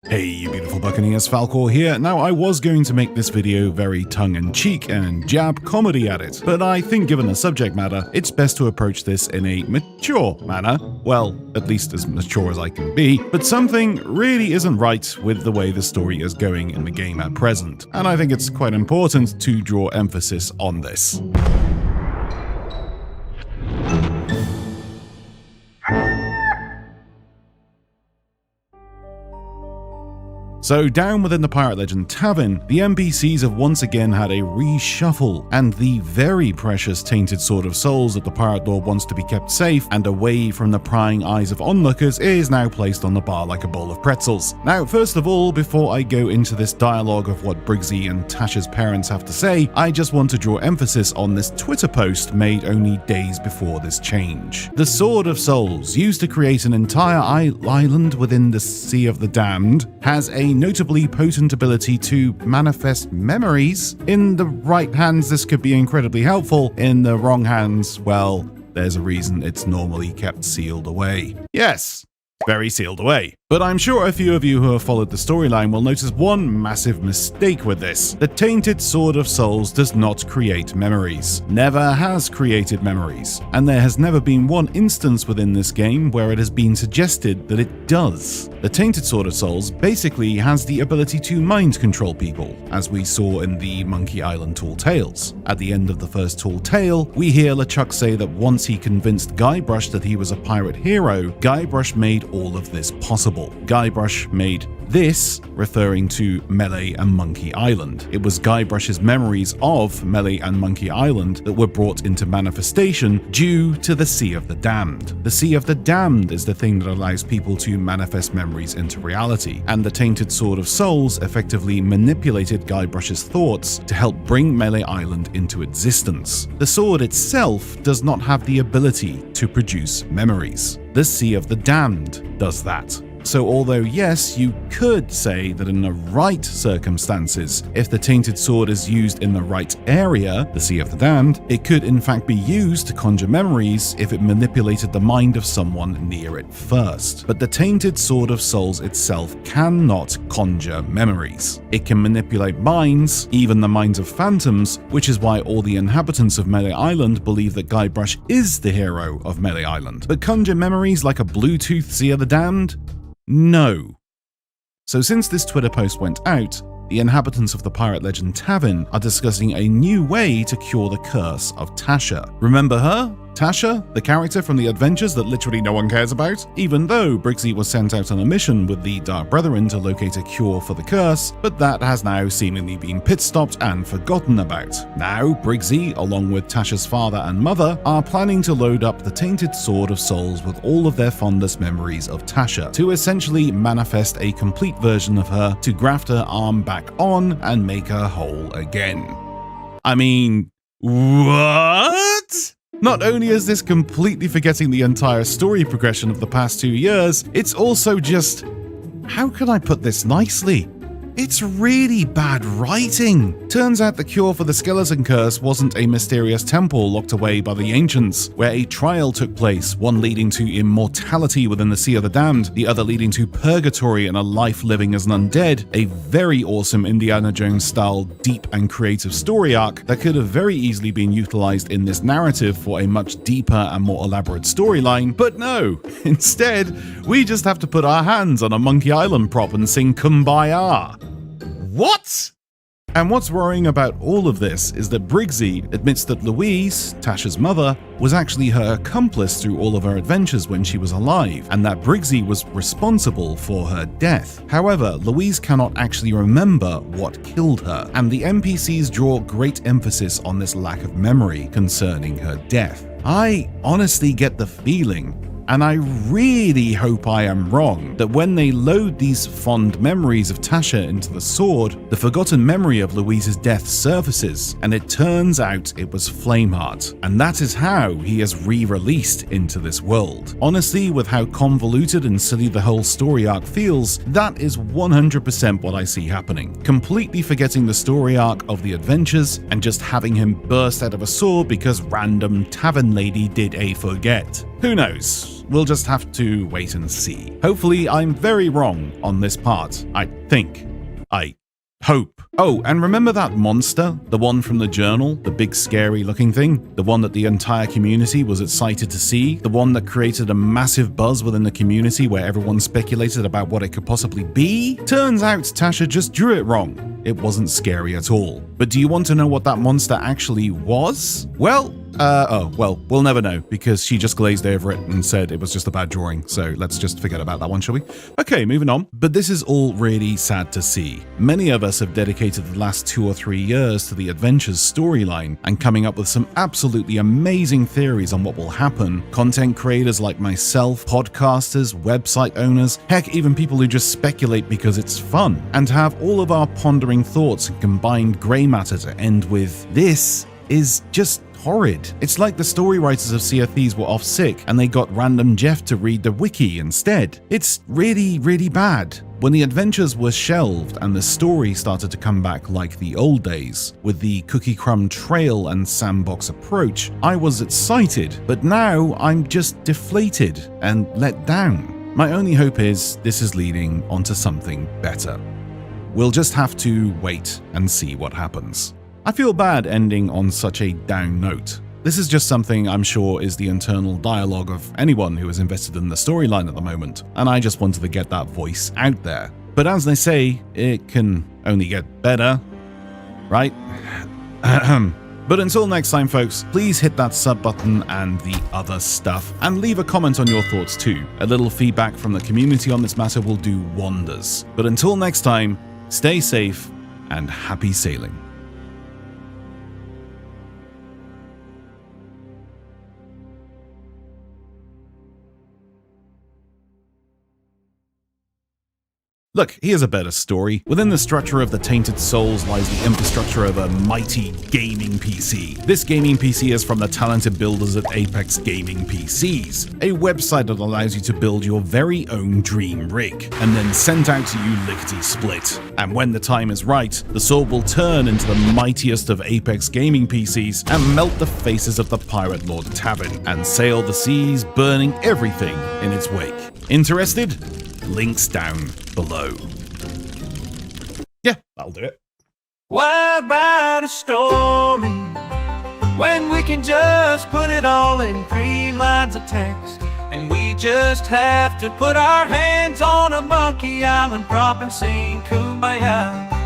Hey you beautiful buccaneers, Falcore here. Now I was going to make this video very tongue-in-cheek and jab comedy at it, but I think given the subject matter, it's best to approach this in a mature manner. Well, at least as mature as I can be, but something really isn't right with the way the story is going in the game at present, and I think it's quite important to draw emphasis on this. So down within the Pirate Legend Tavern, the NPCs have once again had a reshuffle, and the very precious Tainted Sword of Souls that the Pirate Lord wants to be kept safe and away from the prying eyes of onlookers is now placed on the bar like a bowl of pretzels. Now, first of all, before I go into this dialogue of what Briggsy and Tasha's parents have to say, I just want to draw emphasis on this Twitter post made only days before this change. The Sword of Souls, used to create an entire island within the Sea of the Damned, has a notably potent ability to manifest memories. In the right hands, this could be incredibly helpful. In the wrong hands, well, there's a reason it's normally kept sealed away. Yes, very sealed away. But I'm sure a few of you who have followed the storyline will notice one massive mistake with this. The Tainted Sword of Souls does not create memories. Never has created memories. And there has never been one instance within this game where it has been suggested that it does. The Tainted Sword of Souls basically has the ability to mind control people, as we saw in the Monkey Island Tall Tales. At the end of the first Tall Tale, we hear LeChuck say that once he convinced Guybrush that he was a pirate hero, Guybrush made all of this possible. Guybrush made this, referring to Melee and Monkey Island. It was Guybrush's memories of Melee and Monkey Island that were brought into manifestation due to the Sea of the Damned. The Sea of the Damned is the thing that allows people to manifest memories into reality, and the Tainted Sword of Souls effectively manipulated Guybrush's thoughts to help bring Melee Island into existence. The sword itself does not have the ability to produce memories. The Sea of the Damned does that. So although yes, you could say that in the right circumstances, if the Tainted Sword is used in the right area, the Sea of the Damned, it could in fact be used to conjure memories if it manipulated the mind of someone near it first. But the Tainted Sword of Souls itself cannot conjure memories. It can manipulate minds, even the minds of phantoms, which is why all the inhabitants of Melee Island believe that Guybrush is the hero of Melee Island. But conjure memories like a Bluetooth Sea of the Damned? No. So since this Twitter post went out, the inhabitants of the Pirate Legend Tavern are discussing a new way to cure the curse of Tasha. Remember her? Tasha, the character from the adventures that literally no one cares about? Even though Briggsy was sent out on a mission with the Dark Brethren to locate a cure for the curse, but that has now seemingly been pit-stopped and forgotten about. Now, Briggsy, along with Tasha's father and mother, are planning to load up the Tainted Sword of Souls with all of their fondest memories of Tasha, to essentially manifest a complete version of her to graft her arm back on and make her whole again. I mean, what? Not only is this completely forgetting the entire story progression of the past 2 years, it's also just, how can I put this nicely? It's really bad writing. Turns out the cure for the skeleton curse wasn't a mysterious temple locked away by the ancients, where a trial took place, one leading to immortality within the Sea of the Damned, the other leading to purgatory and a life living as an undead, a very awesome Indiana Jones-style deep and creative story arc that could have very easily been utilized in this narrative for a much deeper and more elaborate storyline, but no. Instead, we just have to put our hands on a Monkey Island prop and sing Kumbaya. What? And what's worrying about all of this is that Briggsy admits that Louise, Tasha's mother, was actually her accomplice through all of her adventures when she was alive, and that Briggsy was responsible for her death. However, Louise cannot actually remember what killed her, and the NPCs draw great emphasis on this lack of memory concerning her death. I honestly get the feeling, and I really hope I am wrong, that when they load these fond memories of Tasha into the sword, the forgotten memory of Louise's death surfaces, and it turns out it was Flameheart, and that is how he is re-released into this world. Honestly, with how convoluted and silly the whole story arc feels, that is 100% what I see happening. Completely forgetting the story arc of the adventures, and just having him burst out of a sword because random tavern lady did a forget. Who knows? We'll just have to wait and see. Hopefully, I'm very wrong on this part. I think. I hope. Oh, and remember that monster? The one from the journal? The big scary looking thing? The one that the entire community was excited to see? The one that created a massive buzz within the community where everyone speculated about what it could possibly be? Turns out Tasha just drew it wrong. It wasn't scary at all. But do you want to know what that monster actually was? Well, we'll never know because she just glazed over it and said it was just a bad drawing. So let's just forget about that one, shall we? Okay, moving on. But this is all really sad to see. Many of us have dedicated the last 2 or 3 years to the Adventures storyline and coming up with some absolutely amazing theories on what will happen. Content creators like myself, podcasters, website owners, heck, even people who just speculate because it's fun, and have all of our pondering thoughts and combined grey matter to end with this is just horrid. It's like the story writers of Sea of Thieves were off sick and they got random Jeff to read the wiki instead. It's really, really bad. When the adventures were shelved and the story started to come back like the old days, with the cookie crumb trail and sandbox approach, I was excited, but now I'm just deflated and let down. My only hope is this is leading onto something better. We'll just have to wait and see what happens. I feel bad ending on such a down note. This is just something I'm sure is the internal dialogue of anyone who is invested in the storyline at the moment, and I just wanted to get that voice out there. But as they say, it can only get better, right? But until next time, folks, please hit that sub button and the other stuff, and leave a comment on your thoughts too. A little feedback from the community on this matter will do wonders. But until next time, stay safe and happy sailing. Look, here's a better story. Within the structure of the Tainted Souls lies the infrastructure of a mighty gaming PC. This gaming PC is from the talented builders at Apex Gaming PCs, a website that allows you to build your very own dream rig, and then sent out to you lickety-split. And when the time is right, the sword will turn into the mightiest of Apex Gaming PCs and melt the faces of the Pirate Lord Tavern, and sail the seas, burning everything in its wake. Interested? Links down below. Yeah, that'll do it. Why write a story when we can just put it all in 3 lines of text? And we just have to put our hands on a monkey island prop and sing Kumbaya.